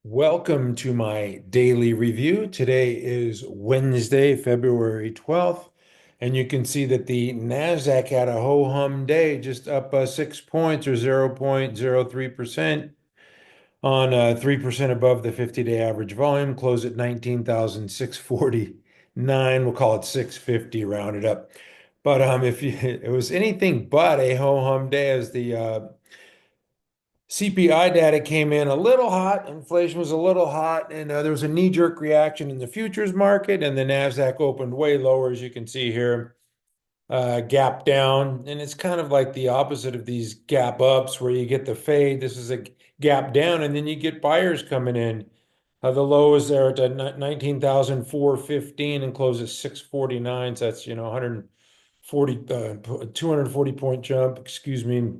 Welcome to my daily review. Today is Wednesday, February 12th, and you can see that the Nasdaq had a ho-hum day, just up 6 points or 0.03% on 3% above the 50-day average volume, closed at 19,649. We'll call it 650 rounded up. But if it was anything but a ho-hum day as the CPI data came in a little hot, inflation was a little hot, and there was a knee-jerk reaction in the futures market, and the Nasdaq opened way lower, as you can see here, gap down, and it's kind of like the opposite of these gap ups where you get the fade. This is a gap down, and then you get buyers coming in. The low is there at 19,415 and closes 649, so that's 140 240 point jump, excuse me.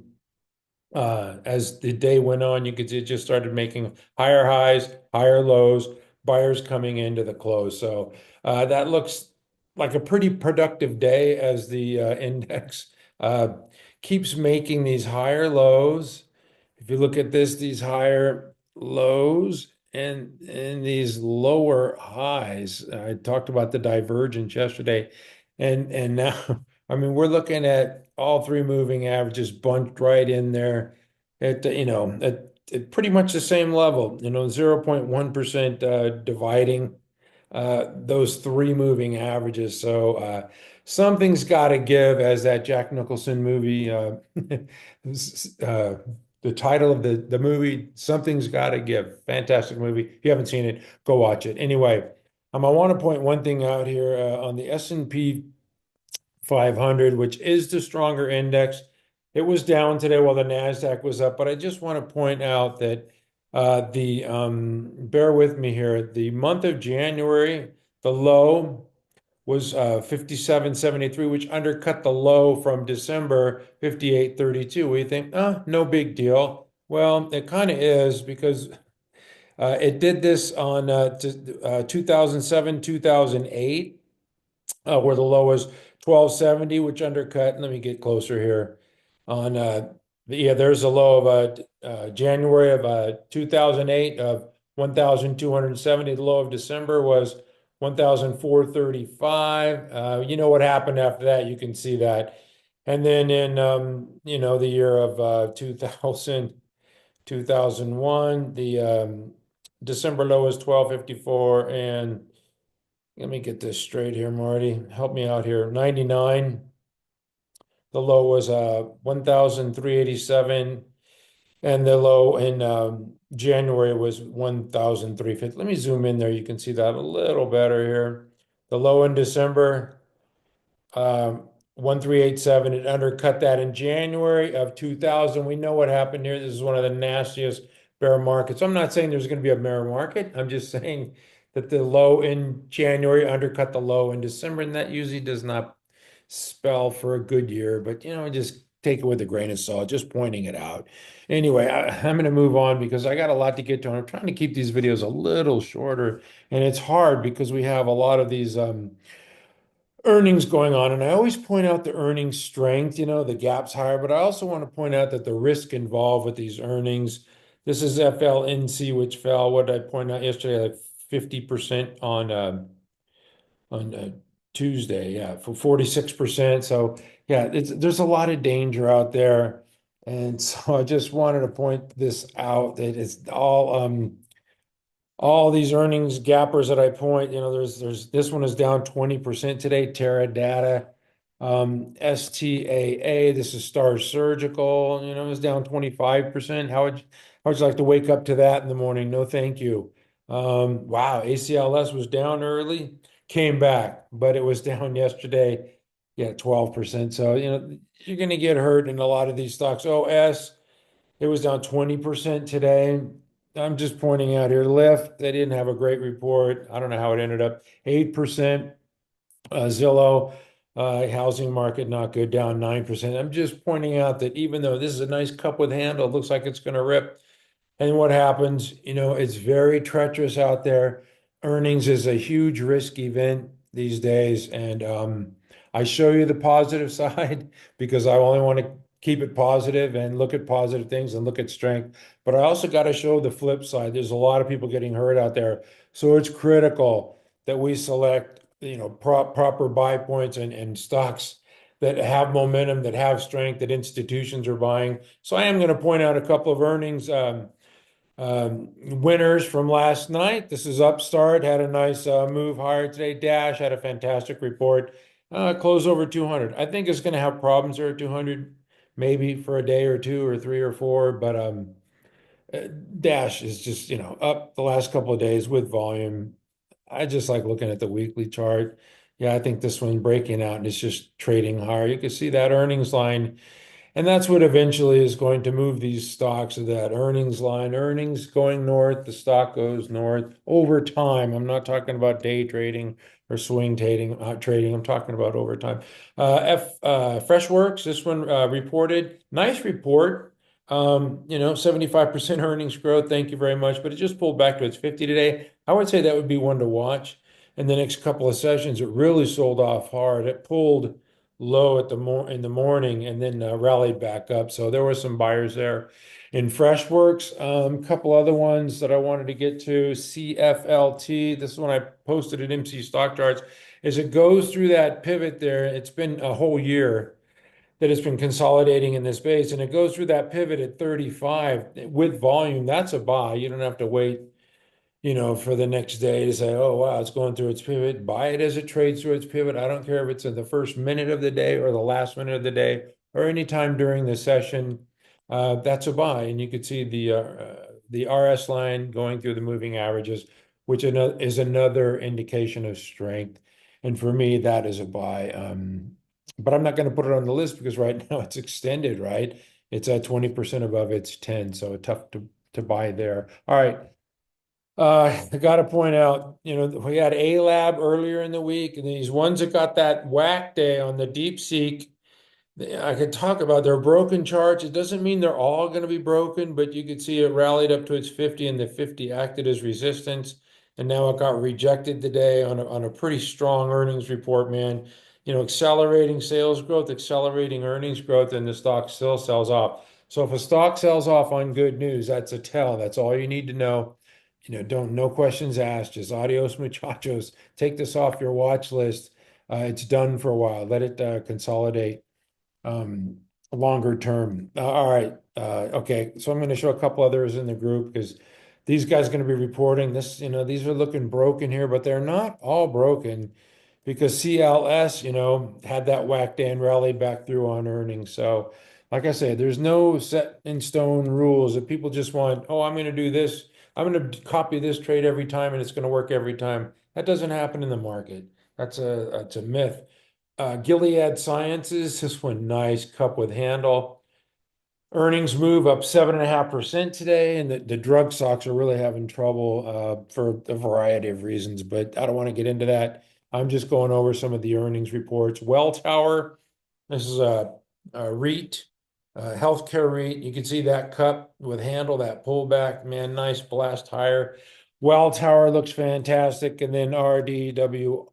As the day went on, you could see it just started making higher highs, higher lows, buyers coming into the close. So that looks like a pretty productive day as the index uh, keeps making these higher lows. If you look at this, these higher lows and these lower highs. I talked about the divergence yesterday, and now I mean we're looking at all three moving averages bunched right in there at pretty much the same level. 0.1% dividing those three moving averages. So something's got to give, as that Jack Nicholson movie, the title of the movie, Something's Got to Give. Fantastic movie. If you haven't seen it, go watch it. Anyway, I want to point one thing out here on the S&P 500, which is the stronger index. It was down today while the Nasdaq was up, but I just want to point out that bear with me here, the month of January, the low was 57.73, which undercut the low from December 58.32. We think, no big deal. Well, it kind of is because it did this on 2007, 2008, where the low was 1270, which undercut. Let me get closer here. On yeah, there's a low of January of 2008 of 1,270. The low of December was 1,435. You know what happened after that? You can see that. And then in the year of 2001, the December low was 1254, and let me get this straight here, Marty. Help me out here. 99. The low was 1,387, and the low in January was 1,350. Let me zoom in there. You can see that a little better here. The low in December, 1,387. It undercut that in January of 2000. We know what happened here. This is one of the nastiest bear markets. I'm not saying there's going to be a bear market. I'm just saying that the low in January undercut the low in December, and that usually does not spell for a good year, but just take it with a grain of salt, just pointing it out. Anyway, I'm going to move on because I got a lot to get to. And I'm trying to keep these videos a little shorter, and it's hard because we have a lot of these earnings going on. And I always point out the earnings strength, the gap's higher, but I also want to point out that the risk involved with these earnings. This is FLNC, which fell, what did I point out yesterday, like 50% on Tuesday, yeah, for 46%. So yeah, there's a lot of danger out there. And so I just wanted to point this out that it's all these earnings gappers that I point, there's this one is down 20% today, Terra Data. STAA, this is Star Surgical, is down 25%. How would you like to wake up to that in the morning? No, thank you. Wow, ACLS was down early, came back, but it was down yesterday, yeah, 12%. So, you're going to get hurt in a lot of these stocks. OS, it was down 20% today. I'm just pointing out here, LYFT, they didn't have a great report. I don't know how it ended up. 8%. Zillow, housing market not good, down 9%. I'm just pointing out that even though this is a nice cup with handle, it looks like it's going to rip. And what happens, it's very treacherous out there. Earnings is a huge risk event these days. And I show you the positive side because I only want to keep it positive and look at positive things and look at strength. But I also got to show the flip side. There's a lot of people getting hurt out there. So it's critical that we select, proper buy points and stocks that have momentum, that have strength, that institutions are buying. So I am going to point out a couple of earnings winners from last night. This is Upstart, had a nice move higher today. Dash had a fantastic report, closed over 200. I think it's going to have problems there at 200, maybe for a day or two or three or four, but Dash is just, up the last couple of days with volume. I just like looking at the weekly chart. Yeah, I think this one breaking out and it's just trading higher. You can see that earnings line, and that's what eventually is going to move these stocks to that earnings line. Earnings going north, the stock goes north over time. I'm not talking about day trading or swing trading. I'm talking about over time. Freshworks, this one reported nice report. 75% earnings growth. Thank you very much. But it just pulled back to its 50 today. I would say that would be one to watch. In the next couple of sessions, it really sold off hard. It pulled low in the morning and then rallied back up. So there were some buyers there. In Freshworks, a couple other ones that I wanted to get to. CFLT, this is one I posted at MC Stock Charts. As it goes through that pivot there, it's been a whole year that it's been consolidating in this base, and it goes through that pivot at 35 with volume. That's a buy. You don't have to wait for the next day to say, oh, wow, it's going through its pivot. Buy it as it trades through its pivot. I don't care if it's in the first minute of the day or the last minute of the day or any time during the session. That's a buy. And you could see the RS line going through the moving averages, which is another indication of strength. And for me, that is a buy. But I'm not going to put it on the list because right now it's extended, right? It's at 20% above its 10, so tough to buy there. All right. I got to point out, we had A Lab earlier in the week, and these ones that got that whack day on the DeepSeek, I could talk about their broken charts. It doesn't mean they're all going to be broken, but you could see it rallied up to its 50, and the 50 acted as resistance, and now it got rejected today on a pretty strong earnings report, man. Accelerating sales growth, accelerating earnings growth, and the stock still sells off. So if a stock sells off on good news, that's a tell. That's all you need to know. No questions asked, just adios muchachos. Take this off your watch list. It's done for a while. Let it consolidate longer term. All right. Okay. So I'm going to show a couple others in the group because these guys are going to be reporting this. These are looking broken here, but they're not all broken because CLS, had that whack day and rallied back through on earnings. So, like I said, there's no set in stone rules that people just want, oh, I'm going to do this. I'm going to copy this trade every time and it's going to work every time. That doesn't happen in the market. That's a myth. Gilead Sciences, this one nice cup with handle. Earnings move up 7.5% today, and the drug stocks are really having trouble for a variety of reasons, but I don't want to get into that. I'm just going over some of the earnings reports. Welltower, this is a REIT, healthcare REIT. You can see that cup with handle, that pullback, man, nice blast higher. Welltower looks fantastic, and then RDWR.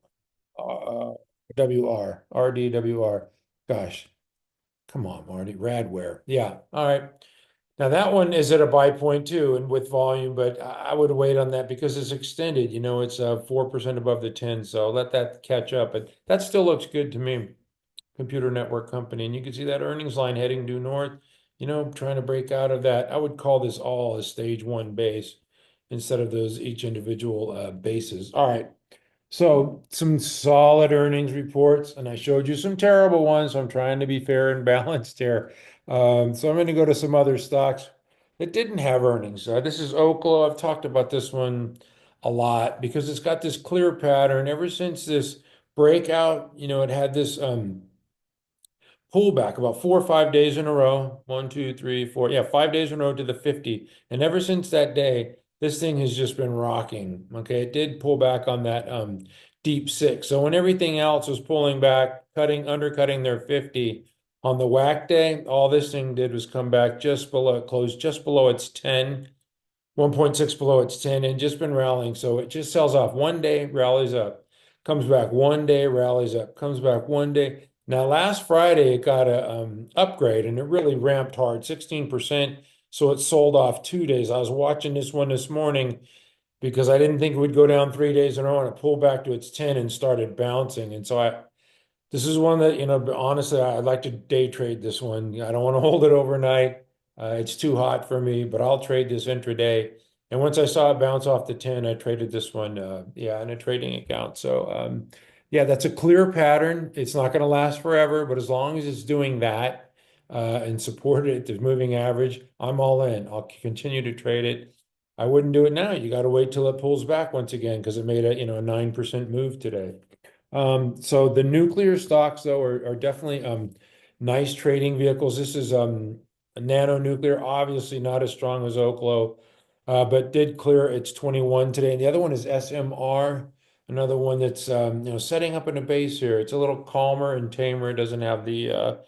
Gosh, come on, Marty. Radware. Yeah. All right. Now that one is at a buy point too, and with volume, but I would wait on that because it's extended. It's 4% above the 10, so let that catch up. But that still looks good to me. Computer network company, and you can see that earnings line heading due north. Trying to break out of that. I would call this all a stage one base instead of those each individual bases. All right. So some solid earnings reports, and I showed you some terrible ones. So I'm trying to be fair and balanced here. So I'm going to go to some other stocks that didn't have earnings. This is OKLO. I've talked about this one a lot because it's got this clear pattern ever since this breakout. It had this pullback about 4 or 5 days in a row. 1, 2, 3, 4. Yeah, 5 days in a row to the 50. And ever since that day, this thing has just been rocking. Okay, it did pull back on that deep 6. So when everything else was pulling back, undercutting their 50 on the whack day, all this thing did was come back just below, it closed just below its 10, 1.6 below its 10, and just been rallying. So it just sells off one day, rallies up, comes back one day, rallies up, comes back one day. Now, last Friday, it got a upgrade and it really ramped hard, 16%. So it sold off 2 days. I was watching this one this morning because I didn't think it would go down 3 days in a row, and it pulled back to its 10 and started bouncing. And so this is one that, honestly, I'd like to day trade this one. I don't want to hold it overnight. It's too hot for me, but I'll trade this intraday. And once I saw it bounce off the 10, I traded this one, yeah, in a trading account. So, yeah, that's a clear pattern. It's not going to last forever, but as long as it's doing that, and supported at the moving average, I'm all in. I'll continue to trade it. I wouldn't do it now. You got to wait till it pulls back once again because it made a 9% move today. So the nuclear stocks, though, are definitely nice trading vehicles. This is a nano nuclear, obviously not as strong as OKLO, but did clear its 21 today. And the other one is SMR, another one that's setting up in a base here. It's a little calmer and tamer. It doesn't have the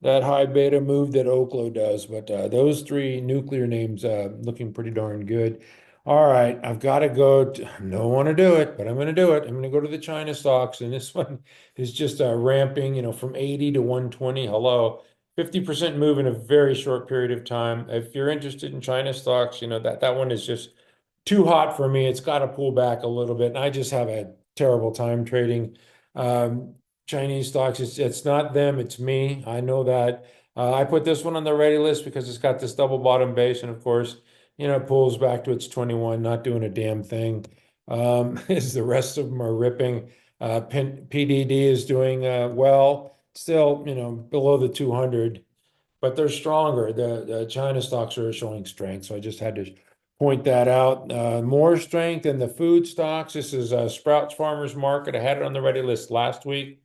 that high beta move that OKLO does, but those three nuclear names looking pretty darn good. All right, I've got to go. I don't want to do it, but I'm going to do it. I'm going to go to the China stocks, and this one is just ramping, from 80 to 120. Hello, 50% move in a very short period of time. If you're interested in China stocks, that one is just too hot for me. It's got to pull back a little bit, and I just have a terrible time trading um, Chinese stocks. It's not them, it's me. I know that. I put this one on the ready list because it's got this double bottom base, and of course, it pulls back to its 21, not doing a damn thing. As the rest of them are ripping. PDD is doing well, still, below the 200, but they're stronger. The China stocks are showing strength, so I just had to point that out. More strength in the food stocks. This is Sprouts Farmers Market. I had it on the ready list last week.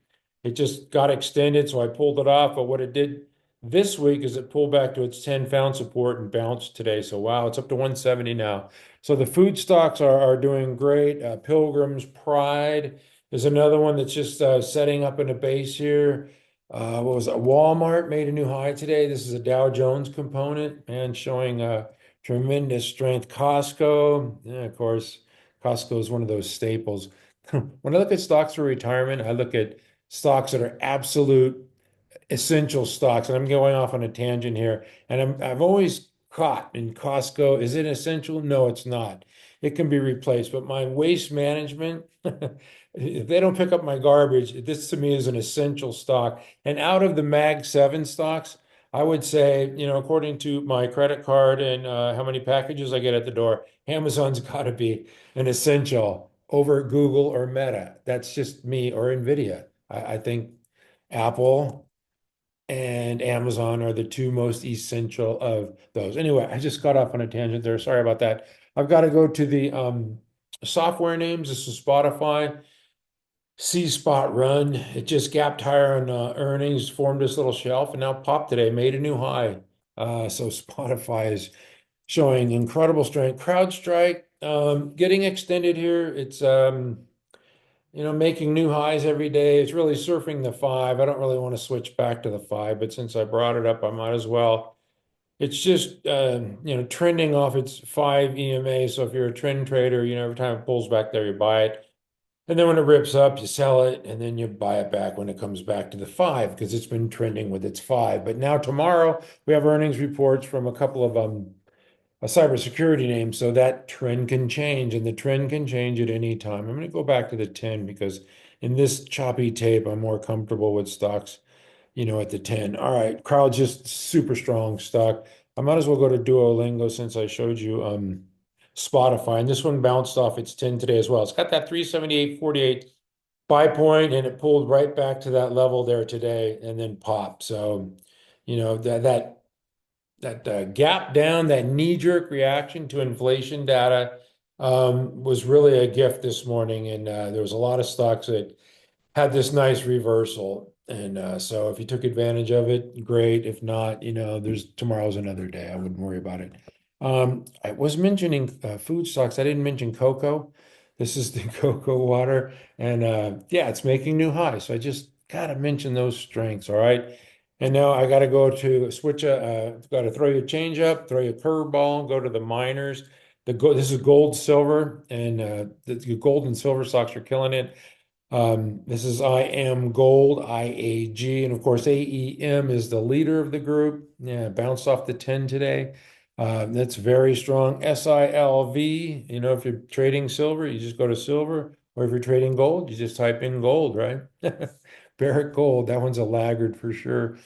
It just got extended, so I pulled it off. But what it did this week is it pulled back to its 10 found support and bounced today. So wow, it's up to 170 now. So the food stocks are doing great. Pilgrim's Pride is another one that's just setting up in a base here. What was it? Walmart made a new high today. This is a Dow Jones component and showing tremendous strength. Costco, yeah, of course, Costco is one of those staples. When I look at stocks for retirement, I look at stocks that are absolute essential stocks. And I'm going off on a tangent here. And I've always caught in Costco, is it essential? No, it's not. It can be replaced. But my waste management, if they don't pick up my garbage, this to me is an essential stock. And out of the Mag 7 stocks, I would say, according to my credit card and how many packages I get at the door, Amazon's got to be an essential over Google or Meta. That's just me, or Nvidia. I think Apple and Amazon are the two most essential of those. Anyway, I just got off on a tangent there. Sorry about that. I've got to go to the software names. This is Spotify. C spot run. It just gapped higher on earnings, formed this little shelf, and now popped today, made a new high. So Spotify is showing incredible strength. CrowdStrike getting extended here. It's making new highs every day. It's really surfing the five. I don't really want to switch back to the five, but since I brought it up, I might as well. It's just trending off its five EMA. So if you're a trend trader, every time it pulls back there, you buy it. And then when it rips up, you sell it, and then you buy it back when it comes back to the five because it's been trending with its five. But now tomorrow we have earnings reports from a couple of a cybersecurity name, so that trend can change, and the trend can change at any time. I'm going to go back to the 10 because in this choppy tape, I'm more comfortable with stocks, at the 10. All right, crowd just super strong stock. I might as well go to Duolingo since I showed you Spotify, and this one bounced off its 10 today as well. It's got that 378.48 buy point, and it pulled right back to that level there today and then popped. So, that gap down, that knee-jerk reaction to inflation data was really a gift this morning. And there was a lot of stocks that had this nice reversal. And so if you took advantage of it, great. If not, tomorrow's another day. I wouldn't worry about it. I was mentioning food stocks. I didn't mention cocoa. This is the cocoa water. And yeah, it's making new highs. So I just got to mention those strengths. All right. And now I got to go to switch got to throw you a change up, throw you a curveball, go to the miners. This is gold, silver, and the gold and silver stocks are killing it. This is IM Gold, IAG, and of course AEM is the leader of the group. Yeah, bounced off the 10 today. That's very strong. SILV, if you're trading silver, you just go to silver, or if you're trading gold, you just type in gold, right? Barrick Gold, that one's a laggard for sure.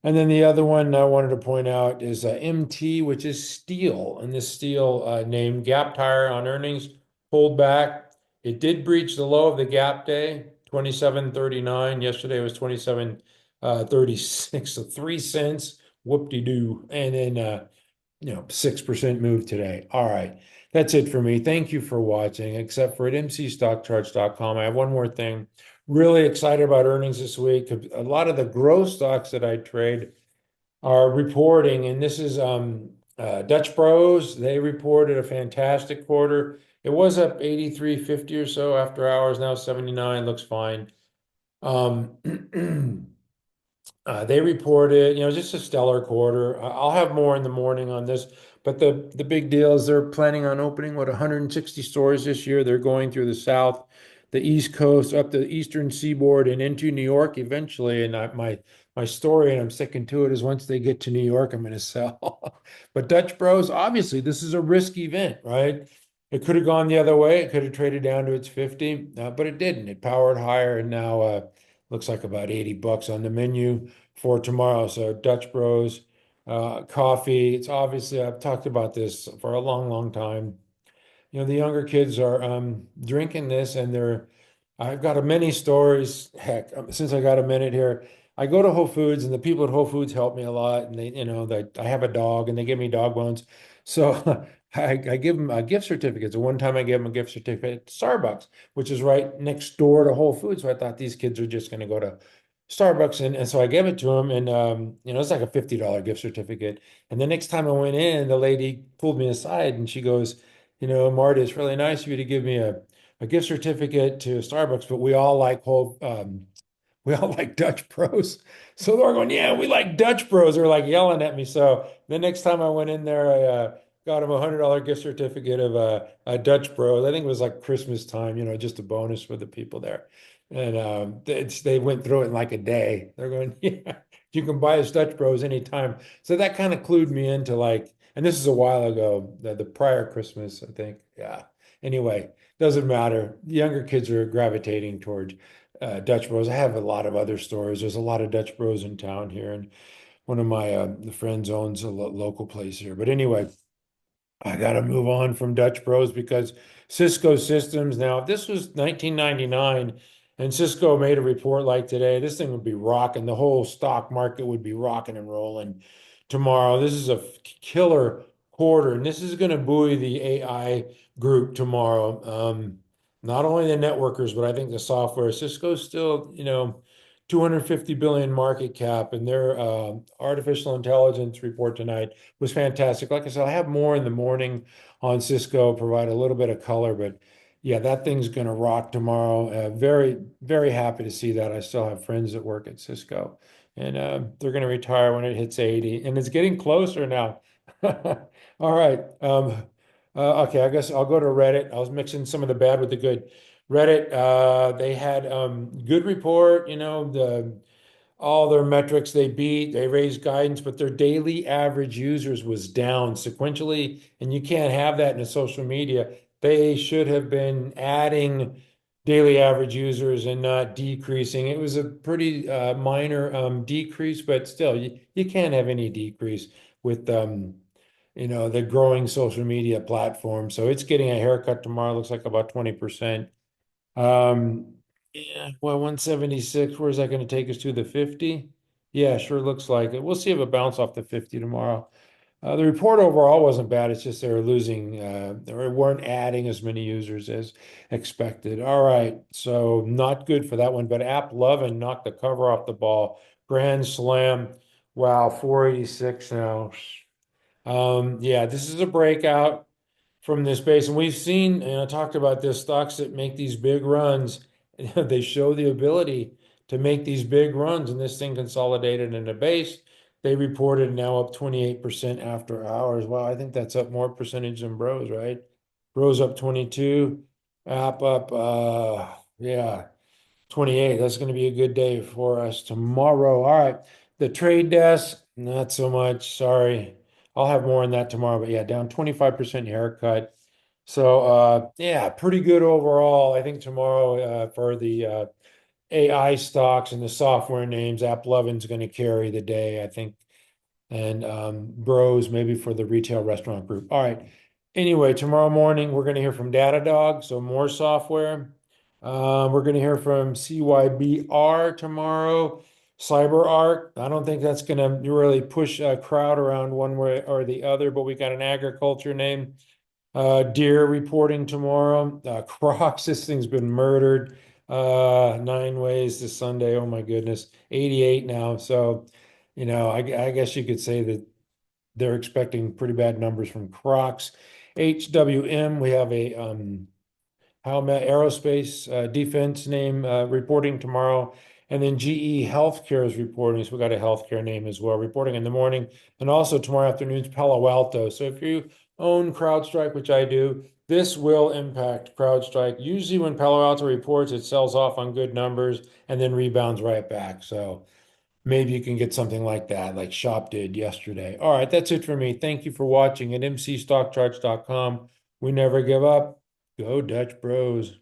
And then the other one I wanted to point out is MT, which is steel. And this steel name gap higher on earnings, pulled back. It did breach the low of the gap day, 27.39. Yesterday was 27.36, so 3 cents. Whoop-de-doo. And then 6% move today. All right. That's it for me. Thank you for watching, except for at mcstockcharts.com. I have one more thing. Really excited about earnings this week. A lot of the growth stocks that I trade are reporting, and this is Dutch Bros. They reported a fantastic quarter. It was up 83.50 or so after hours, now 79, looks fine. They reported, just a stellar quarter. I'll have more in the morning on this, but the big deal is they're planning on opening, 160 stores this year. They're going through the South, the East Coast, up the Eastern Seaboard, and into New York eventually. And my story, and I'm sticking to it, is once they get to New York, I'm going to sell. But Dutch Bros, obviously, this is a risk event, right? It could have gone the other way. It could have traded down to its 50, but it didn't. It powered higher, and now looks like about $80 on the menu for tomorrow. So Dutch Bros, coffee. It's obviously, I've talked about this for a long, long time. The younger kids are drinking this, and I've got a many stories. Heck, since I got a minute here, I go to Whole Foods, and the people at Whole Foods help me a lot. And that I have a dog, and they give me dog bones. So I give them a gift certificate. So one time I gave them a gift certificate to Starbucks, which is right next door to Whole Foods. So I thought these kids are just going to go to Starbucks. And so I gave it to them, and it's like a $50 gift certificate. And the next time I went in, the lady pulled me aside, and she goes, Marty, it's really nice of you to give me a gift certificate to Starbucks, but we all like Dutch Bros. So they're going, yeah, we like Dutch Bros. They're like yelling at me. So the next time I went in there, I got them $100 gift certificate of a Dutch Bros. I think it was like Christmas time, just a bonus for the people there. And they went through it in like a day. They're going, yeah, you can buy us Dutch Bros anytime. So that kind of clued me into like, and this is a while ago, the prior Christmas, I think. Yeah. Anyway, doesn't matter. The younger kids are gravitating towards Dutch Bros. I have a lot of other stores. There's a lot of Dutch Bros in town here, and one of my the friends owns a local place here. But anyway, I got to move on from Dutch Bros because Cisco Systems. Now, if this was 1999 and Cisco made a report like today, this thing would be rocking. The whole stock market would be rocking and rolling tomorrow. This is a killer quarter, and this is going to buoy the AI group tomorrow. Not only the networkers, but I think the software. Cisco's still, 250 billion market cap, and their artificial intelligence report tonight was fantastic. Like I said, I have more in the morning on Cisco, provide a little bit of color, but yeah, that thing's going to rock tomorrow. Very, very happy to see that. I still have friends that work at Cisco, and they're going to retire when it hits 80, and it's getting closer now. All right. Okay, I guess I'll go to Reddit. I was mixing some of the bad with the good. Reddit, they had good report, all their metrics they beat, they raised guidance, but their daily average users was down sequentially, and you can't have that in a social media. They should have been adding daily average users and not decreasing. It was a pretty minor decrease, but still, you can't have any decrease with the growing social media platform. So it's getting a haircut tomorrow. Looks like about 20%. Um, yeah, well, 176, where's that going to take us to the 50? Yeah, sure looks like it. We'll see if it bounce off the 50 tomorrow. The report overall wasn't bad. It's just they were losing, they weren't adding as many users as expected. All right, so not good for that one. But App Lovin knocked the cover off the ball. Grand Slam. Wow, 486 now. Yeah, this is a breakout from this base. And we've seen, and I talked about this, stocks that make these big runs, they show the ability to make these big runs. And this thing consolidated in a base. They reported now up 28% after hours. Wow, I think that's up more percentage than Bros, right? Bros up 22, App up, yeah. 28. That's going to be a good day for us tomorrow. All right. The trade desk, not so much. Sorry. I'll have more on that tomorrow, but yeah, down 25% haircut. So, yeah, pretty good overall. I think tomorrow, for the AI stocks and the software names, AppLovin's going to carry the day, I think, and Bros maybe for the retail restaurant group. All right. Anyway, tomorrow morning we're going to hear from Datadog, so more software. We're going to hear from CYBR tomorrow. CyberArk. I don't think that's going to really push a crowd around one way or the other, but we got an agriculture name. Deer reporting tomorrow. Crocs, this thing's been murdered. 9 ways this Sunday. Oh my goodness. 88 now. So, I guess you could say that they're expecting pretty bad numbers from Crocs. HWM, we have a Howmet Aerospace defense name reporting tomorrow. And then GE Healthcare is reporting. So we got a healthcare name as well, reporting in the morning. And also tomorrow afternoon's Palo Alto. So if you own CrowdStrike, which I do, this will impact CrowdStrike. Usually when Palo Alto reports, it sells off on good numbers and then rebounds right back. So maybe you can get something like that, like Shop did yesterday. All right, that's it for me. Thank you for watching at mcstockcharts.com. We never give up. Go Dutch Bros.